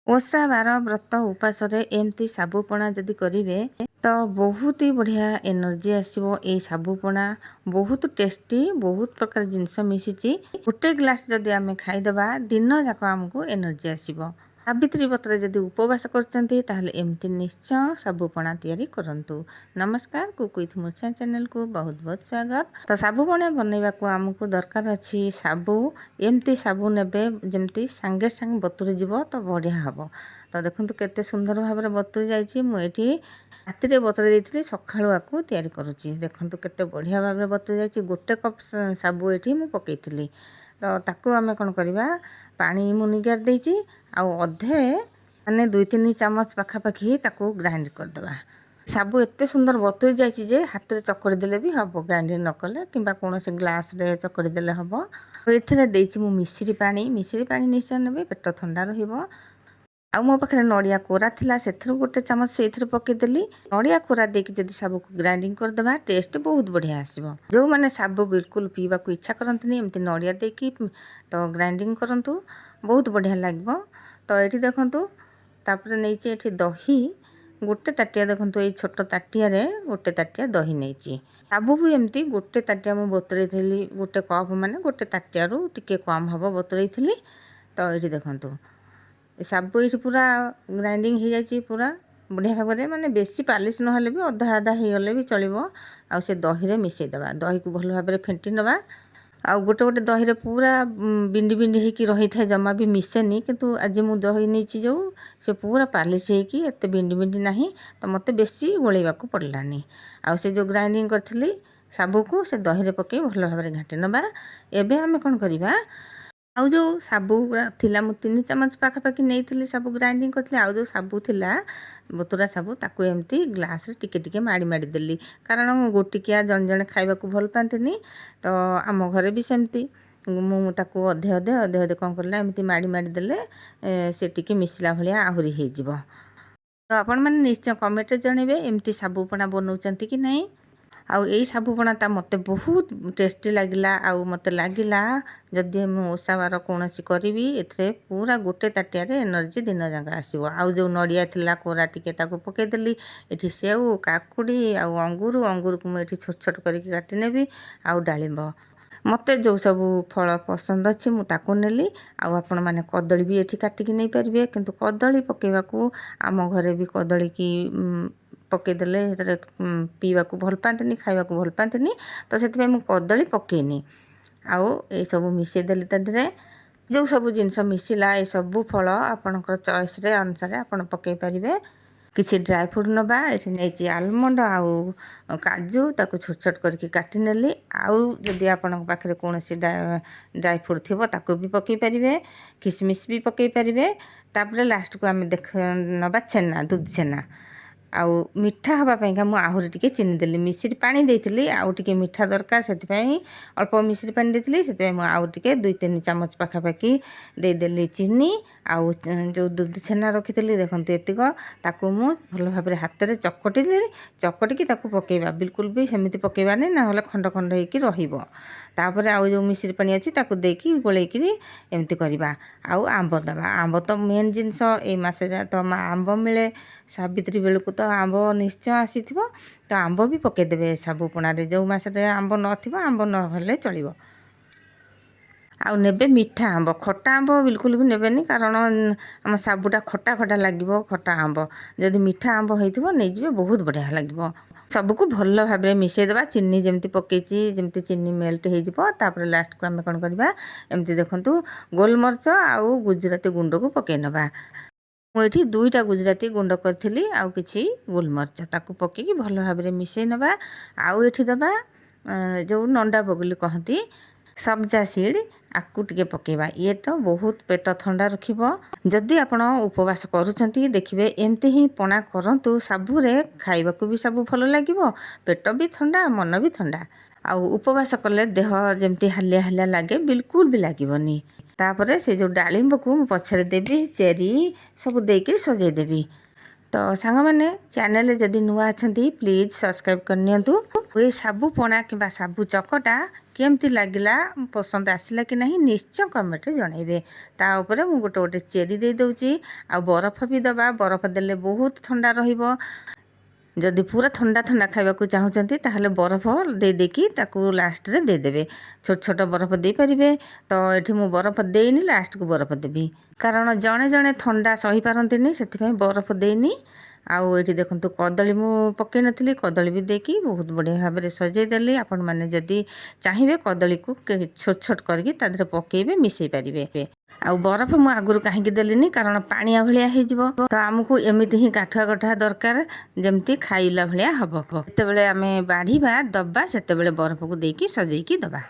ओषा बार व्रत उपास एमती साबुपणा जदि करेंगे तो बहुत ही बढ़िया एनर्जी आसो। ये साबुपणा बहुत टेस्टी, बहुत प्रकार जिनस मिसी। गोटे ग्लास जदि आम खाईदे दिन जाक आमको एनर्जी आसो। सावित्री व्रत जदि उपवास करमती निश्चय साबुपणा तैयारी करंतु। नमस्कार, कुक विथ मूर्छा चैनल को बहुत बहुत स्वागत। तो साबुपणा बनैवा को आमको दरकार अच्छी साबु। एमती साबु नेबे जमती सांगे सांगे बतुरी जीव तो बढ़िया हम। तो देखो केते सुंदर भाव में बतुरी जाइए। मुझे राति बतुरी देती सकाळु आकु तैयारी करुच्ची। देखो केते बढ़िया भाव में बतुरी जाइए। गोटे कप साबु ये मुझे पकईली। तो ताकू आम कौन करवा पानी मु निगार देची आउ अधे माने 2-3 चामच पाखापाखी ताकू ग्राइंड करदे। साबु एते सुंदर बतुरी जाइए जे हाथ में चकड़ी देले भी हम, ग्राइंडिंग न कले कि कौन से ग्लास रे चकड़ी देले हम। ये देची मु मिश्री पानी निश्चय ने पेट थंडा रहिबो। आ मो पाखे नड़िया कोरा थिला से गोटे चामच से पकईदेली। नड़िया कोरा देकी जदि साबु को ग्राइंडिंग करदे टेस्ट बहुत बढ़िया आसो। जो मैंने साबु बिल्कुल पीवा को इच्छा करते एमती नड़िया देकी तो ग्राइंडिंग करंतु, बहुत बढ़िया लगे। तो ये देखु तापर नहीं दही गोटे ताटिया। देखो ये छोट ताटिया गोटे ताटिया दही नहीं। साबु भी एमती गोटे ताटिया मु बतुरई थी। गोटे कप माने गोटे ताटिया रु टिके कम हम बतुरई थी। तो ये देखु साबु ये पूरा ग्राइंडिंग हो जाए पूरा बढ़िया भाव में, माने बेसी पालिश ना भी अधा अधा हो गले भी चलो। आ से दही रे मिसईदेवा, दही को भल भाव में फेंटी नवा। आ गोटे गोटे दही रे पूरा बिंडी बिंडी होकी रही था, जमा भी मिसेनी। किंतु आज मु दही नहीं जो से पूरा पालिश होकी एत बिंडी बिंडी नहीं। तो मत बेसी गोलैवा को पड़लानी। आ से जो ग्राइंडिंग करी साबु को से दही रे पकई भल भाव में घाटी नवा। एबे आमे कौन करवा आउ जो साबु थिला मु 3 चामच पाखापाखि नहीं साबु ग्राइंडिंग करती। आउ जो साबु थिला बतुरा साबु ताकू एमती ग्लास रे टिके टिके माड़ी माड़ी देली। कारण गोटिकिया जन जन खाइबा को भल पांतिनी। तो आम घरे भी सेमती मुझे अधे अधे अधे अधे कौन करला एमती माड़ी माड़ी देले से टिके मिसला भलिया आहुरी हो जिवो। तो आपण मैंने निश्चय कमेंट रे जणेबे एमती साबुपणा बनाउचंती कि नहीं। आउ यही साबुपणा मते बहुत टेस्टी लगिला। आउ मते लगिला जदि मु ओषा बार कौन करी ए पूरा गोटे ताटिया रे एनर्जी दिन जाक आसो। आउ जो नड़िया थिला कोरा टिके ताको पकईदेली। ये सेऊ काकुड़ी आउ अंगूर को मुझे छोट छोट करके काटी नेबी। आउ डालिंब मते जो सब फल पसंद अच्छी मुझे नेली। आउ आपण माने कदली भी ये काटिकी नहीं पारे। किंतु कदली पकेवा को आम घरे भी कदली की पकईदेले पीवा को भल पाते खाइबा को भल पाते। तो से कदली पकईनी आउ ये सब मिसईदेली तादे जो सब जिनस मिसला। ये सब फल आपणकर चॉइस रे अनुसार आप पकई पारे। किसी ड्राई फ्रूट नवा ये नहीं आलमंड आउ काजू ताको छोट छोट करके काटी नेली। आउ जदि आपण पाखे कौन ड्राई फ्रूट थी ताको भी पकई पारे, किसमिश भी पकई पारे। तापर लास्ट को आम देख नवा छेना, दूध छेना। आउ मिठा हाँपाई मुझे आहरी टे चीनी देली। मिश्री पानी देती आउ टे मिठा दरकार से अल्प मिश्री पानी देती से आउ टे 2-3 चामच पाखापाखि देदेली चीनी। आउ जो दूध छेना रखी देखो एतिक ताकू मु भल भाव में हाथ में चकटी देली। चकटिकी ताकू पकेबा बिल्कुल भी सेमती पकेबा नहीं, ना खंड खंड होकर रहिबो। तापर आउ जो मिश्री पानी अच्छी ताकू देकी गोलेकी एमती करवा। आउ आंब दबा, आंब तो मेन जिनस ए मासे तो आंब मिले। सावित्री बेलू तो आंब निश्चय आसी। तो आंब भी पकईदेवे साबुपणा जो मासरे आंब नथिबो आंब नहेले चलिबो। आउ नेबे मीठा आंब, खट्टा आंब बिल्कुल भी नेबेनी। कारण आम साबुटा खट्टा खट्टा लगे। खट्टा आंब जदि मीठा आंब होइथिबो नहीं जिवे, बहुत बढ़िया लगे। सबको भल भाव में मिसईदेवा। चीनी जमती पकईची जमती चीनी मेल्ट हो लास्ट को आम कौन करवा एमती देखु गोलमरच आउ गुजराती गुंड को पकई नवा। मुझे 2टा गुजराती गुंड करी आउ किछि गोलमरच ताकू पकईकी भल भाव में मिसई नवा। आउ ये दबा जो नंडा बगुली कहती सब्जा सीड आकू टिके पकेबा। ये तो बहुत पेट थंडा रखिबो। जदि आपण उपवास करूछंती देखिबे एमती ही पणा करंतु साबुरे खाइबा को भी सब भल लागिबो, पेट भी थंडा मन भी थंडा। आउ उपवास कले देह जमती हालिया हालिया लगे बिल्कुल भी लागिबोनी। तापरे से जो डालिंब को पछरे देबी, चेरी सब देके सजाई देबी। तो सांग मैंने चैनल जदि नुआ अच्छा प्लीज सब्सक्राइब करनियंतु। ये साबु पणा कि साबु चकटा କେମିତି ଲାଗିଲା, ପସନ୍ଦ ଆସିଲା କି ନାହିଁ ନିଶ୍ଚୟ କମେଣ୍ଟରେ ଜଣାଇବେ। ତା ଉପରେ ମୁଁ ଗୋଟେ ଗୋଟେ ଚେରି ଦେଇ ଦେଉଛି। ଆଉ ବରଫ ବି ଦେବା, ବରଫ ଦେଲେ ବହୁତ ଥଣ୍ଡା ରହିବ। ଯଦି ପୁରା ଥଣ୍ଡା ଥଣ୍ଡା ଖାଇବାକୁ ଚାହୁଁଛନ୍ତି ତାହେଲେ ବରଫ ଦେଇକି ତାକୁ ଲାଷ୍ଟରେ ଦେଇଦେବେ। ଛୋଟ ଛୋଟ ବରଫ ଦେଇପାରିବେ। ତ ଏଠି ମୁଁ ବରଫ ଦେଇନି, ଲାଷ୍ଟକୁ ବରଫ ଦେବି, କାରଣ ଜଣେ ଜଣେ ଥଣ୍ଡା ସହିପାରନ୍ତିନି, ସେଥିପାଇଁ ବରଫ ଦେଇନି। ଆଉ ଏଠି ଦେଖନ୍ତୁ କଦଳୀ ମୁଁ ପକାଇ ନଥିଲି, କଦଳୀ ବି ଦେଇକି ବହୁତ ବଢ଼ିଆ ଭାବରେ ସଜେଇ ଦେଲି। ଆପଣମାନେ ଯଦି ଚାହିଁବେ କଦଳୀକୁ ଛୋଟ ଛୋଟ କରିକି ତା ଦେହରେ ପକାଇବେ, ମିଶାଇ ପାରିବେ। ଆଉ ବରଫ ମୁଁ ଆଗରୁ କାହିଁକି ଦେଲିନି, କାରଣ ପାଣିଆ ଭଳିଆ ହେଇଯିବ। ତ ଆମକୁ ଏମିତି ହିଁ କାଠୁଆ କାଠୁଆ ଦରକାର, ଯେମିତି ଖାଇଲା ଭଳିଆ ହେବ। ଯେତେବେଳେ ଆମେ ବାଢ଼ିବା ଦେବା, ସେତେବେଳେ ବରଫକୁ ଦେଇକି ସଜେଇକି ଦେବା।